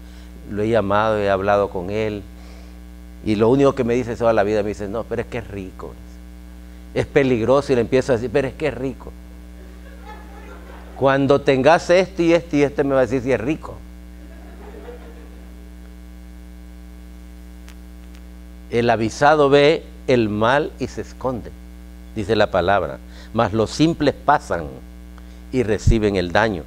lo he llamado, he hablado con él y lo único que me dice toda la vida, me dice, no, pero es que es rico. Es peligroso y le empiezo a decir, pero es que es rico. Cuando tengas esto y esto y este me va a decir si es rico. El avisado ve el mal y se esconde, dice la palabra, mas los simples pasan y reciben el daño.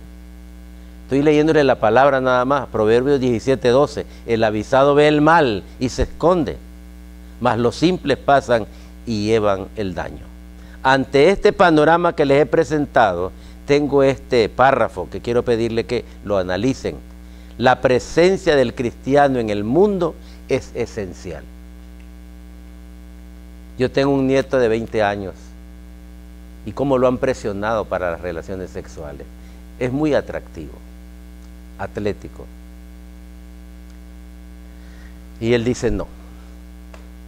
Estoy leyéndole la palabra nada más, Proverbios 17:12. El avisado ve el mal y se esconde, mas los simples pasan y llevan el daño. Ante este panorama que les he presentado, tengo este párrafo que quiero pedirle que lo analicen. La presencia del cristiano en el mundo es esencial. Yo tengo un nieto de 20 años y cómo lo han presionado para las relaciones sexuales. Es muy atractivo, atlético. Y él dice, no,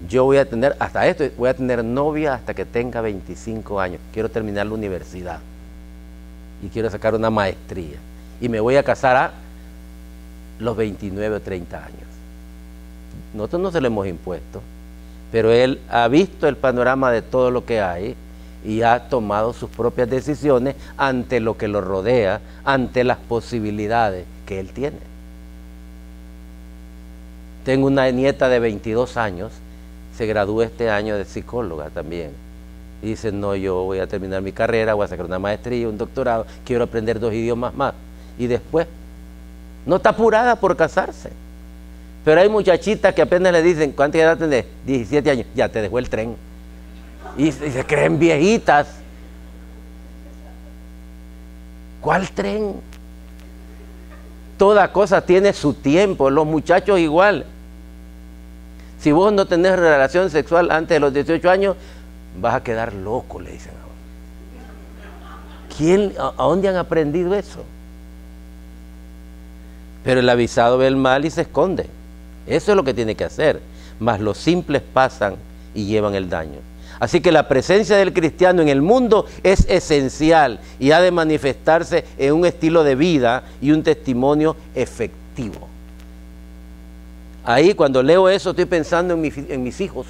yo voy a tener, hasta esto, voy a tener novia hasta que tenga 25 años. Quiero terminar la universidad y quiero sacar una maestría. Y me voy a casar a los 29 o 30 años. Nosotros no se lo hemos impuesto, pero él ha visto el panorama de todo lo que hay y ha tomado sus propias decisiones ante lo que lo rodea, ante las posibilidades que él tiene. Tengo una nieta de 22 años, se gradúa este año de psicóloga también. Y dice, no, yo voy a terminar mi carrera, voy a sacar una maestría, un doctorado, quiero aprender 2 idiomas más. Y después, no está apurada por casarse. Pero hay muchachitas que apenas le dicen, ¿cuánta edad tenés? 17 años, ya te dejó el tren. Y se creen viejitas. ¿Cuál tren? Toda cosa tiene su tiempo, los muchachos igual. Si vos no tenés relación sexual antes de los 18 años, vas a quedar loco, le dicen ahora. ¿A dónde han aprendido eso? Pero el avisado ve el mal y se esconde. Eso es lo que tiene que hacer. Mas los simples pasan y llevan el daño. Así que la presencia del cristiano en el mundo es esencial y ha de manifestarse en un estilo de vida y un testimonio efectivo. Ahí cuando leo eso estoy pensando en mis hijos,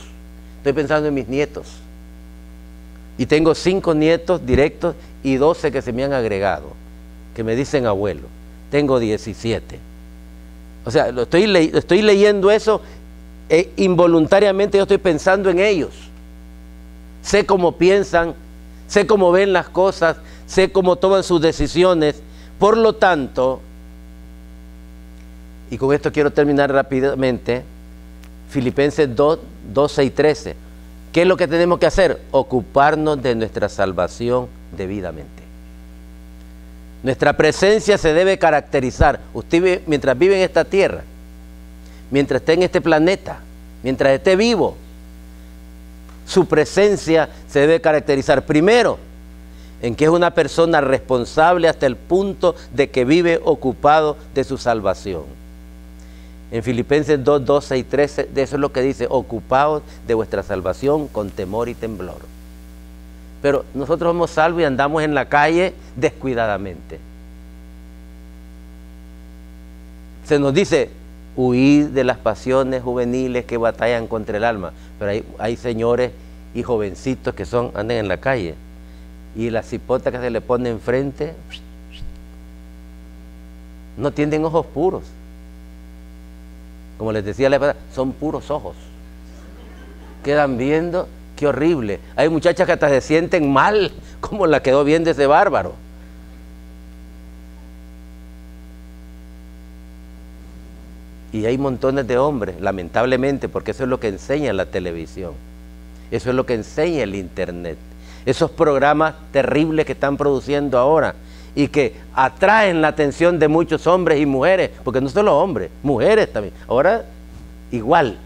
estoy pensando en mis nietos. Y tengo 5 nietos directos y 12 que se me han agregado, que me dicen abuelo. Tengo 17. O sea, estoy leyendo eso involuntariamente, yo estoy pensando en ellos. Sé cómo piensan, sé cómo ven las cosas, sé cómo toman sus decisiones. Por lo tanto, y con esto quiero terminar rápidamente, Filipenses 2, 12 y 13. ¿Qué es lo que tenemos que hacer? Ocuparnos de nuestra salvación debidamente. Nuestra presencia se debe caracterizar. Usted mientras vive en esta tierra, mientras esté en este planeta, mientras esté vivo, su presencia se debe caracterizar primero en que es una persona responsable hasta el punto de que vive ocupado de su salvación. En Filipenses 2, 12 y 13, de eso es lo que dice, ocupaos de vuestra salvación con temor y temblor. Pero nosotros somos salvos y andamos en la calle descuidadamente. Se nos dice, huid de las pasiones juveniles que batallan contra el alma. Pero hay señores y jovencitos que andan en la calle y la cipota que se le pone enfrente no tienen ojos puros. Como les decía la pasada, son puros ojos. Quedan viendo, qué horrible. Hay muchachas que hasta se sienten mal, como la quedó viendo ese bárbaro. Y hay montones de hombres, lamentablemente, porque eso es lo que enseña la televisión. Eso es lo que enseña el internet. Esos programas terribles que están produciendo ahora y que atraen la atención de muchos hombres y mujeres, porque no solo hombres, mujeres también. Ahora, igual.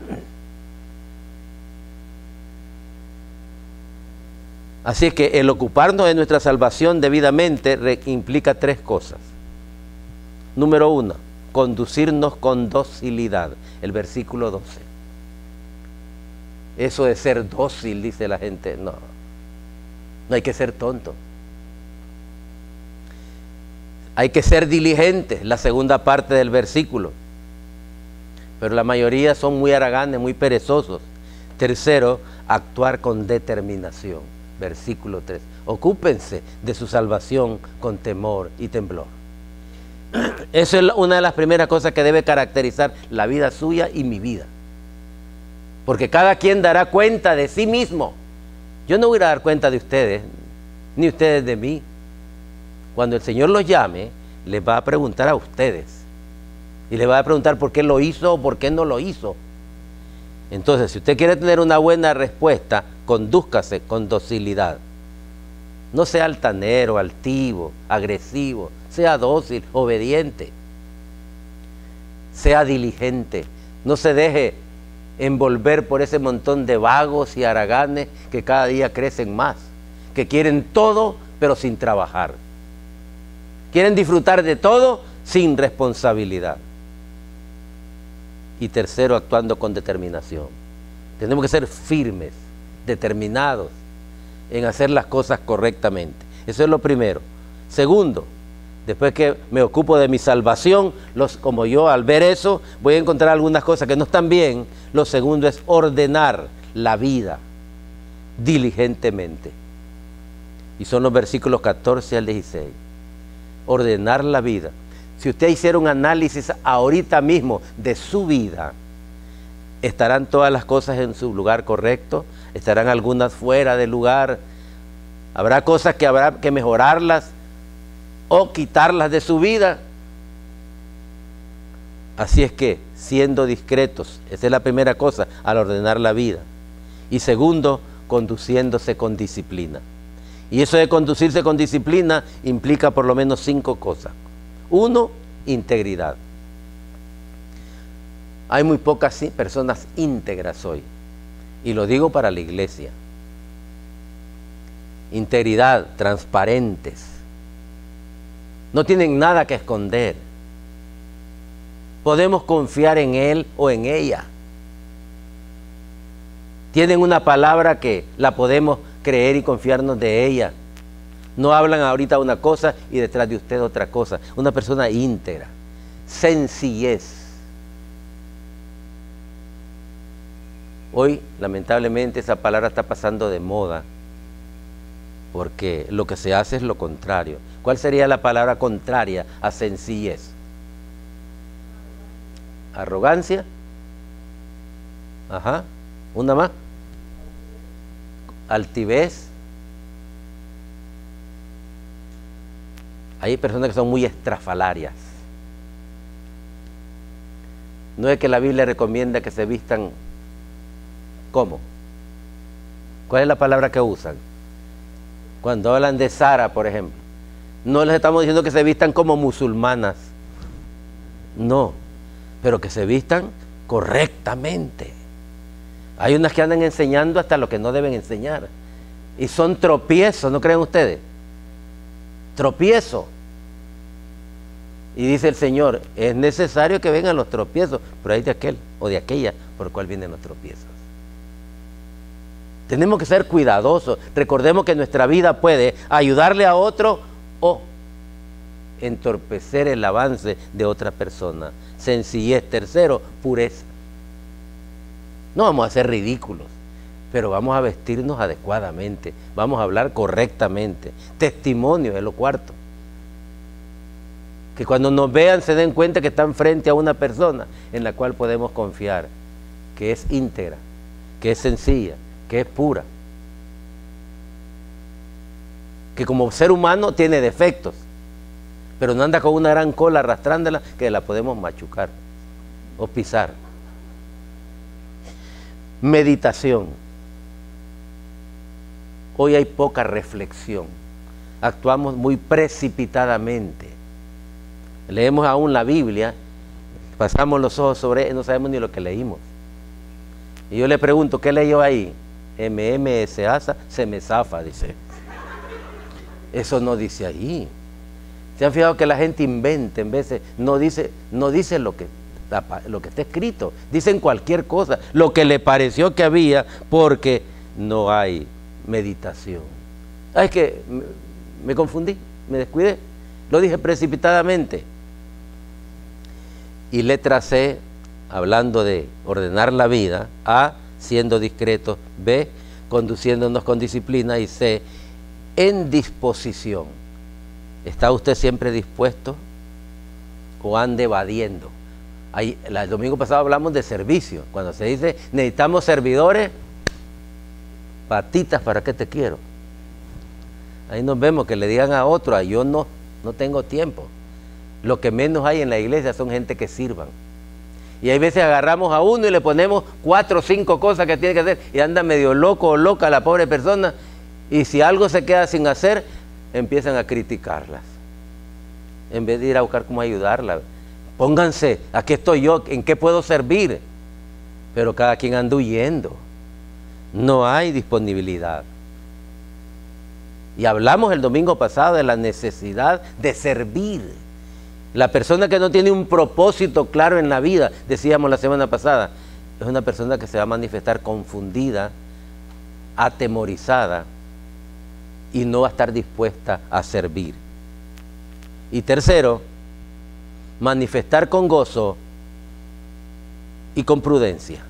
Así es que el ocuparnos de nuestra salvación debidamente implica 3 cosas. Número 1, conducirnos con docilidad. El versículo 12. Eso de ser dócil, dice la gente, no hay que ser tonto. Hay que ser diligentes, la segunda parte del versículo. Pero la mayoría son muy haraganes, muy perezosos. Tercero, actuar con determinación. Versículo 3. Ocúpense de su salvación con temor y temblor. Eso es una de las primeras cosas que debe caracterizar la vida suya y mi vida. Porque cada quien dará cuenta de sí mismo. Yo no voy a dar cuenta de ustedes, ni ustedes de mí. Cuando el Señor los llame, les va a preguntar a ustedes. Y les va a preguntar por qué lo hizo o por qué no lo hizo. Entonces, si usted quiere tener una buena respuesta, condúzcase con docilidad. No sea altanero, altivo, agresivo. Sea dócil, obediente. Sea diligente. No se deje envolver por ese montón de vagos y haraganes que cada día crecen más. Que quieren todo, pero sin trabajar. Quieren disfrutar de todo sin responsabilidad. Y tercero, actuando con determinación. Tenemos que ser firmes, determinados en hacer las cosas correctamente. Eso es lo primero. Segundo, después que me ocupo de mi salvación, como yo al ver eso, voy a encontrar algunas cosas que no están bien. Lo segundo es ordenar la vida diligentemente. Y son los versículos 14 al 16. Ordenar la vida. Si usted hiciera un análisis ahorita mismo de su vida, ¿estarán todas las cosas en su lugar correcto? ¿Estarán algunas fuera de lugar? ¿Habrá cosas que habrá que mejorarlas o quitarlas de su vida? Así es que, siendo discretos, esa es la primera cosa al ordenar la vida. Y segundo, conduciéndose con disciplina. Y eso de conducirse con disciplina implica por lo menos 5 cosas. 1, integridad. Hay muy pocas personas íntegras hoy. Y lo digo para la iglesia. Integridad, transparentes. No tienen nada que esconder. Podemos confiar en él o en ella. Tienen una palabra que la podemos creer y confiarnos de ella. No hablan ahorita una cosa y detrás de usted otra cosa. Una persona íntegra. Sencillez. Hoy, lamentablemente, esa palabra está pasando de moda. Porque lo que se hace es lo contrario. ¿Cuál sería la palabra contraria a sencillez? Arrogancia. Ajá. Una más. Altivez. Hay personas que son muy estrafalarias. No es que la Biblia recomienda que se vistan ¿cómo? ¿Cuál es la palabra que usan? Cuando hablan de Sara, por ejemplo, no les estamos diciendo que se vistan como musulmanas. No, pero que se vistan correctamente. Hay unas que andan enseñando hasta lo que no deben enseñar. Y son tropiezos, ¿no creen ustedes? Tropiezo. Y dice el Señor, es necesario que vengan los tropiezos, pero hay de aquel o de aquella por el cual vienen los tropiezos. Tenemos que ser cuidadosos. Recordemos que nuestra vida puede ayudarle a otro o entorpecer el avance de otra persona. Sencillez. Tercero, pureza. No vamos a ser ridículos, pero vamos a vestirnos adecuadamente, vamos a hablar correctamente. Testimonio es lo cuarto. Que cuando nos vean se den cuenta que están frente a una persona en la cual podemos confiar, que es íntegra, que es sencilla, que es pura. Que como ser humano tiene defectos, pero no anda con una gran cola arrastrándola que la podemos machucar o pisar. Meditación. Hoy hay poca reflexión. Actuamos muy precipitadamente. Leemos aún la Biblia, pasamos los ojos sobre él, no sabemos ni lo que leímos. Y yo le pregunto, ¿qué leyó ahí? MMSASA, se me zafa, dice. Eso no dice ahí. ¿Se han fijado que la gente inventa en veces? No dice lo que está escrito. Dicen cualquier cosa, lo que le pareció que había, porque no hay meditación. Es que me confundí, me descuidé. Lo dije precipitadamente. Y letra C, hablando de ordenar la vida. A, siendo discretos. B, conduciéndonos con disciplina. Y C, en disposición. ¿Está usted siempre dispuesto o anda evadiendo? El domingo pasado hablamos de servicio. Cuando se dice necesitamos servidores, patitas, ¿para qué te quiero? Ahí nos vemos que le digan a otro, yo no tengo tiempo. Lo que menos hay en la iglesia son gente que sirvan. Y hay veces agarramos a uno y le ponemos 4 o 5 cosas que tiene que hacer y anda medio loco o loca la pobre persona. Y si algo se queda sin hacer, empiezan a criticarlas. En vez de ir a buscar cómo ayudarla. Pónganse, aquí estoy yo, ¿en qué puedo servir? Pero cada quien anda huyendo. No hay disponibilidad. Y hablamos el domingo pasado de la necesidad de servir. La persona que no tiene un propósito claro en la vida, decíamos la semana pasada, es una persona que se va a manifestar confundida, atemorizada y no va a estar dispuesta a servir. Y tercero, manifestar con gozo y con prudencia.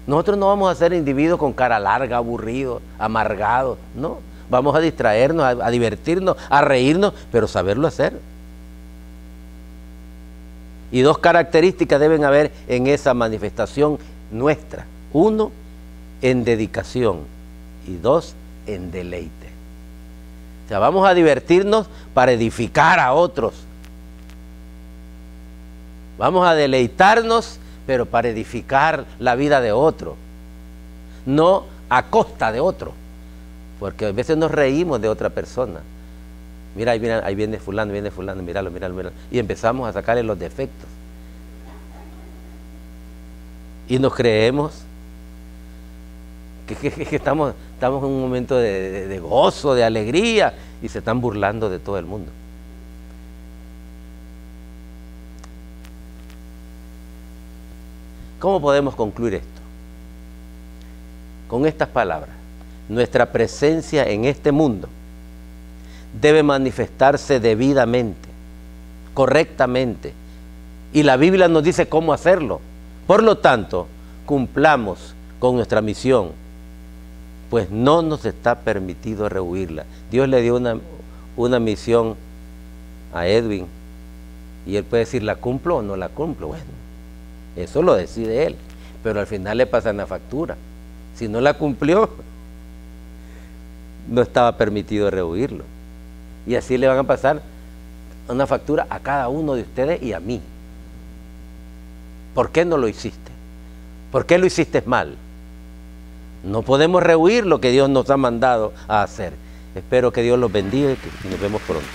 Nosotros no vamos a ser individuos con cara larga, aburridos, amargados, no. Vamos a distraernos, a divertirnos, a reírnos, pero saberlo hacer. Y 2 características deben haber en esa manifestación nuestra. 1, en dedicación, y 2, en deleite. O sea, vamos a divertirnos para edificar a otros. Vamos a deleitarnos, pero para edificar la vida de otro. No a costa de otro. Porque a veces nos reímos de otra persona. Mira, ahí viene fulano, míralo. Y empezamos a sacarle los defectos. Y nos creemos que estamos en un momento de gozo, de alegría, y se están burlando de todo el mundo. ¿Cómo podemos concluir esto? Con estas palabras. Nuestra presencia en este mundo debe manifestarse debidamente, correctamente. Y la Biblia nos dice cómo hacerlo. Por lo tanto, cumplamos con nuestra misión, pues no nos está permitido rehuirla. Dios le dio una misión a Edwin y él puede decir, ¿la cumplo o no la cumplo? Bueno, eso lo decide él, pero al final le pasan la factura. Si no la cumplió, no estaba permitido rehuirlo. Y así le van a pasar una factura a cada uno de ustedes y a mí. ¿Por qué no lo hiciste? ¿Por qué lo hiciste mal? No podemos rehuir lo que Dios nos ha mandado a hacer. Espero que Dios los bendiga y nos vemos pronto.